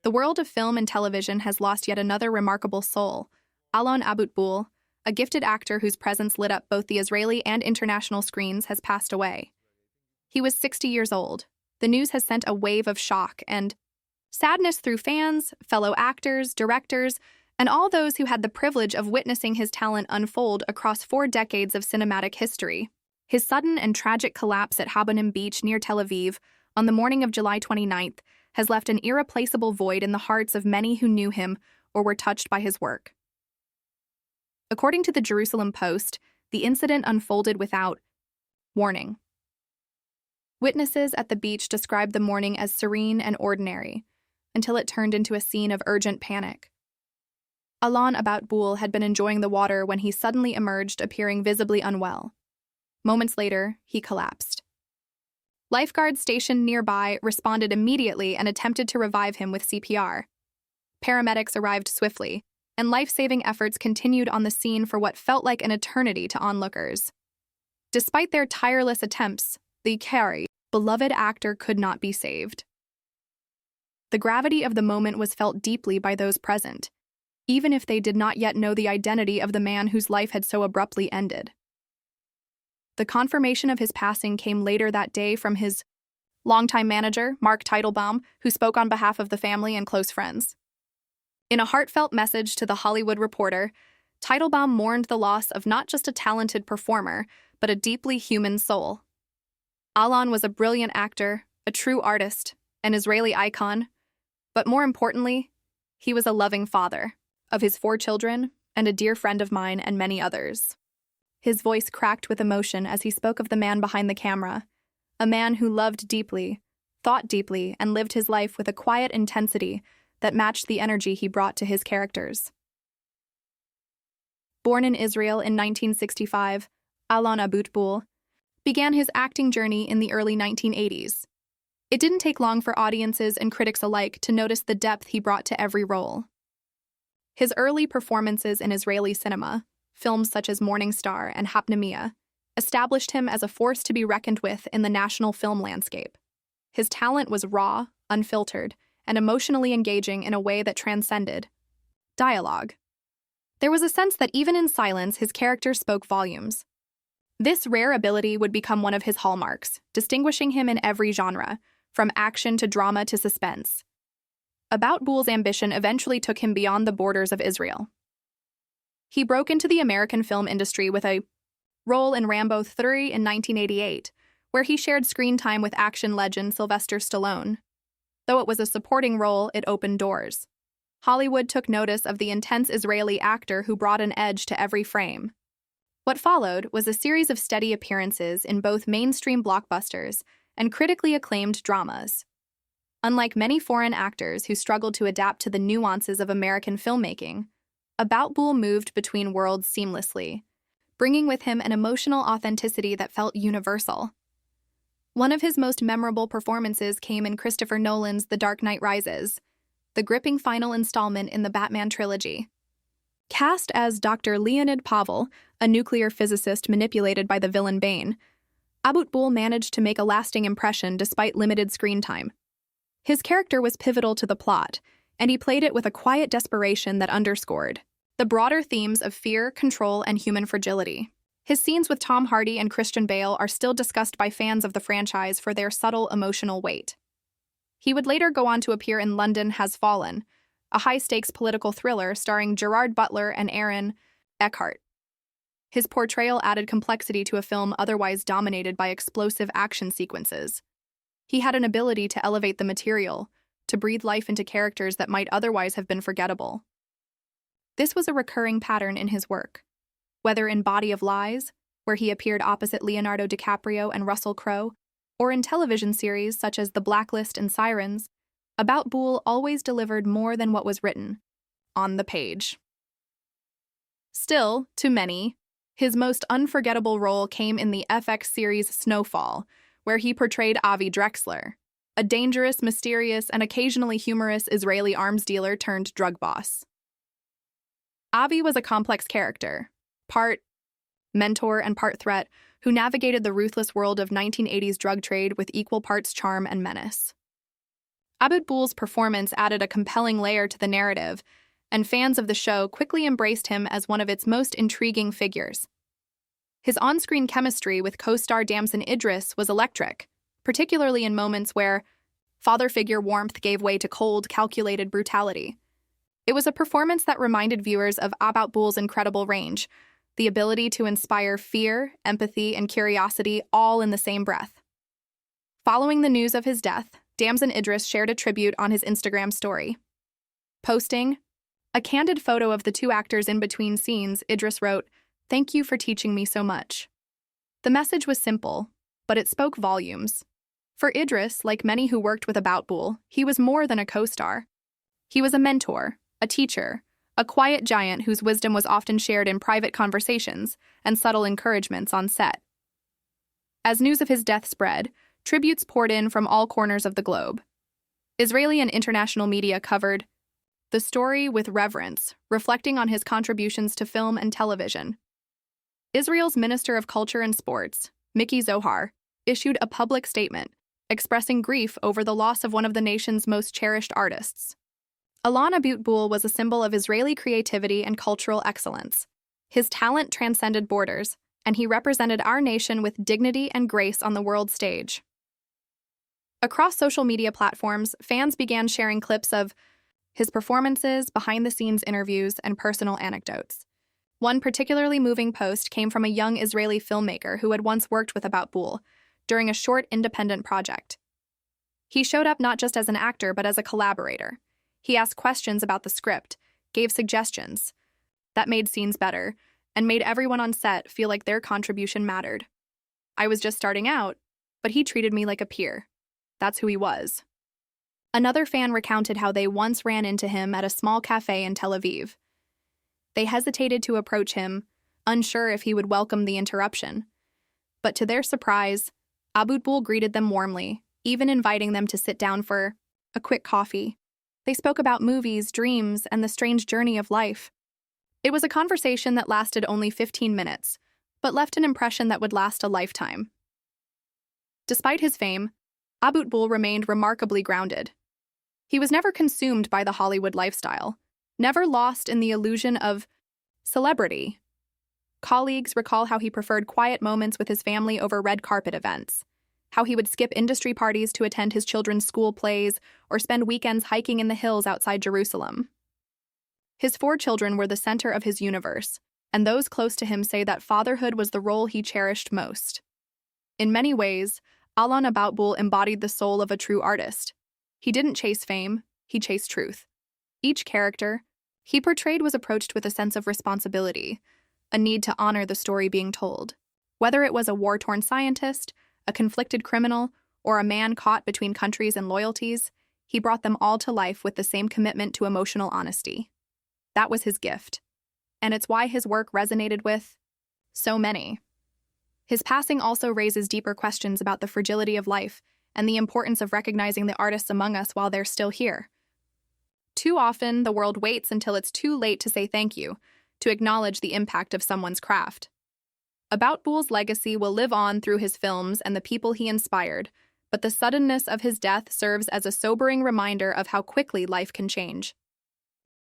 The world of film and television has lost yet another remarkable soul. Alon Aboutboul, a gifted actor whose presence lit up both the Israeli and international screens, has passed away. He was 60 years old. The news has sent a wave of shock and sadness through fans, fellow actors, directors, and all those who had the privilege of witnessing his talent unfold across 4 decades of cinematic history. His sudden and tragic collapse at Habonim Beach near Tel Aviv on the morning of July 29th has left an irreplaceable void in the hearts of many who knew him or were touched by his work. According to the Jerusalem Post, the incident unfolded without warning. Witnesses at the beach described the morning as serene and ordinary, until it turned into a scene of urgent panic. Alon Aboutboul had been enjoying the water when he suddenly emerged, appearing visibly unwell. Moments later, he collapsed. Lifeguards stationed nearby responded immediately and attempted to revive him with CPR. Paramedics arrived swiftly, and life-saving efforts continued on the scene for what felt like an eternity to onlookers. Despite their tireless attempts, the beloved actor could not be saved. The gravity of the moment was felt deeply by those present, even if they did not yet know the identity of the man whose life had so abruptly ended. The confirmation of his passing came later that day from his longtime manager, Mark Teitelbaum, who spoke on behalf of the family and close friends. In a heartfelt message to The Hollywood Reporter, Teitelbaum mourned the loss of not just a talented performer, but a deeply human soul. Alon was a brilliant actor, a true artist, an Israeli icon, but more importantly, he was a loving father of his 4 children and a dear friend of mine and many others. His voice cracked with emotion as he spoke of the man behind the camera, a man who loved deeply, thought deeply, and lived his life with a quiet intensity that matched the energy he brought to his characters. Born in Israel in 1965, Alon Aboutboul began his acting journey in the early 1980s. It didn't take long for audiences and critics alike to notice the depth he brought to every role. His early performances in Israeli cinema, films such as Morning Star and Hapnamia, established him as a force to be reckoned with in the national film landscape. His talent was raw, unfiltered, and emotionally engaging in a way that transcended dialogue. There was a sense that even in silence, his character spoke volumes. This rare ability would become one of his hallmarks, distinguishing him in every genre, from action to drama to suspense. Aboutboul's ambition eventually took him beyond the borders of Israel. He broke into the American film industry with a role in Rambo 3 in 1988, where he shared screen time with action legend Sylvester Stallone. Though it was a supporting role, it opened doors. Hollywood took notice of the intense Israeli actor who brought an edge to every frame. What followed was a series of steady appearances in both mainstream blockbusters and critically acclaimed dramas. Unlike many foreign actors who struggled to adapt to the nuances of American filmmaking, Aboutboul moved between worlds seamlessly, bringing with him an emotional authenticity that felt universal. One of his most memorable performances came in Christopher Nolan's The Dark Knight Rises, the gripping final installment in the Batman trilogy. Cast as Dr. Leonid Pavel, a nuclear physicist manipulated by the villain Bane, Aboutboul managed to make a lasting impression despite limited screen time. His character was pivotal to the plot, and he played it with a quiet desperation that underscored the broader themes of fear, control, and human fragility. His scenes with Tom Hardy and Christian Bale are still discussed by fans of the franchise for their subtle emotional weight. He would later go on to appear in London Has Fallen, a high-stakes political thriller starring Gerard Butler and Aaron Eckhart. His portrayal added complexity to a film otherwise dominated by explosive action sequences. He had an ability to elevate the material, to breathe life into characters that might otherwise have been forgettable. This was a recurring pattern in his work. Whether in Body of Lies, where he appeared opposite Leonardo DiCaprio and Russell Crowe, or in television series such as The Blacklist and Sirens, Aboutboul always delivered more than what was written on the page. Still, to many, his most unforgettable role came in the FX series Snowfall, where he portrayed Avi Drexler, a dangerous, mysterious, and occasionally humorous Israeli arms dealer turned drug boss. Avi was a complex character, part mentor and part threat, who navigated the ruthless world of 1980s drug trade with equal parts charm and menace. Aboutboul's performance added a compelling layer to the narrative, and fans of the show quickly embraced him as one of its most intriguing figures. His on-screen chemistry with co-star Damson Idris was electric, particularly in moments where father figure warmth gave way to cold, calculated brutality. It was a performance that reminded viewers of Aboutboul's incredible range, the ability to inspire fear, empathy, and curiosity all in the same breath. Following the news of his death, Damson Idris shared a tribute on his Instagram story. Posting a candid photo of the two actors in between scenes, Idris wrote, "Thank you for teaching me so much." The message was simple, but it spoke volumes. For Idris, like many who worked with Aboutboul, he was more than a co-star. He was a mentor, a teacher, a quiet giant whose wisdom was often shared in private conversations and subtle encouragements on set. As news of his death spread, tributes poured in from all corners of the globe. Israeli and international media covered the story with reverence, reflecting on his contributions to film and television. Israel's Minister of Culture and Sports, Miki Zohar, issued a public statement expressing grief over the loss of one of the nation's most cherished artists. Alon Aboutboul was a symbol of Israeli creativity and cultural excellence. His talent transcended borders, and he represented our nation with dignity and grace on the world stage. Across social media platforms, fans began sharing clips of his performances, behind-the-scenes interviews, and personal anecdotes. One particularly moving post came from a young Israeli filmmaker who had once worked with Aboutboul during a short independent project. He showed up not just as an actor, but as a collaborator. He asked questions about the script, gave suggestions that made scenes better, and made everyone on set feel like their contribution mattered. I was just starting out, but he treated me like a peer. That's who he was. Another fan recounted how they once ran into him at a small cafe in Tel Aviv. They hesitated to approach him, unsure if he would welcome the interruption. But to their surprise, Aboutboul greeted them warmly, even inviting them to sit down for a quick coffee. They spoke about movies, dreams, and the strange journey of life. It was a conversation that lasted only 15 minutes, but left an impression that would last a lifetime. Despite his fame, Aboutboul remained remarkably grounded. He was never consumed by the Hollywood lifestyle, never lost in the illusion of celebrity. Colleagues recall how he preferred quiet moments with his family over red carpet events, how he would skip industry parties to attend his children's school plays or spend weekends hiking in the hills outside Jerusalem. His 4 children were the center of his universe, and those close to him say that fatherhood was the role he cherished most. In many ways, Alon Aboutboul embodied the soul of a true artist. He didn't chase fame, he chased truth. Each character he portrayed was approached with a sense of responsibility, a need to honor the story being told. Whether it was a war-torn scientist, a conflicted criminal, or a man caught between countries and loyalties, he brought them all to life with the same commitment to emotional honesty. That was his gift, and it's why his work resonated with so many. His passing also raises deeper questions about the fragility of life and the importance of recognizing the artists among us while they're still here. Too often, the world waits until it's too late to say thank you, to acknowledge the impact of someone's craft. Aboutboul's legacy will live on through his films and the people he inspired, but the suddenness of his death serves as a sobering reminder of how quickly life can change.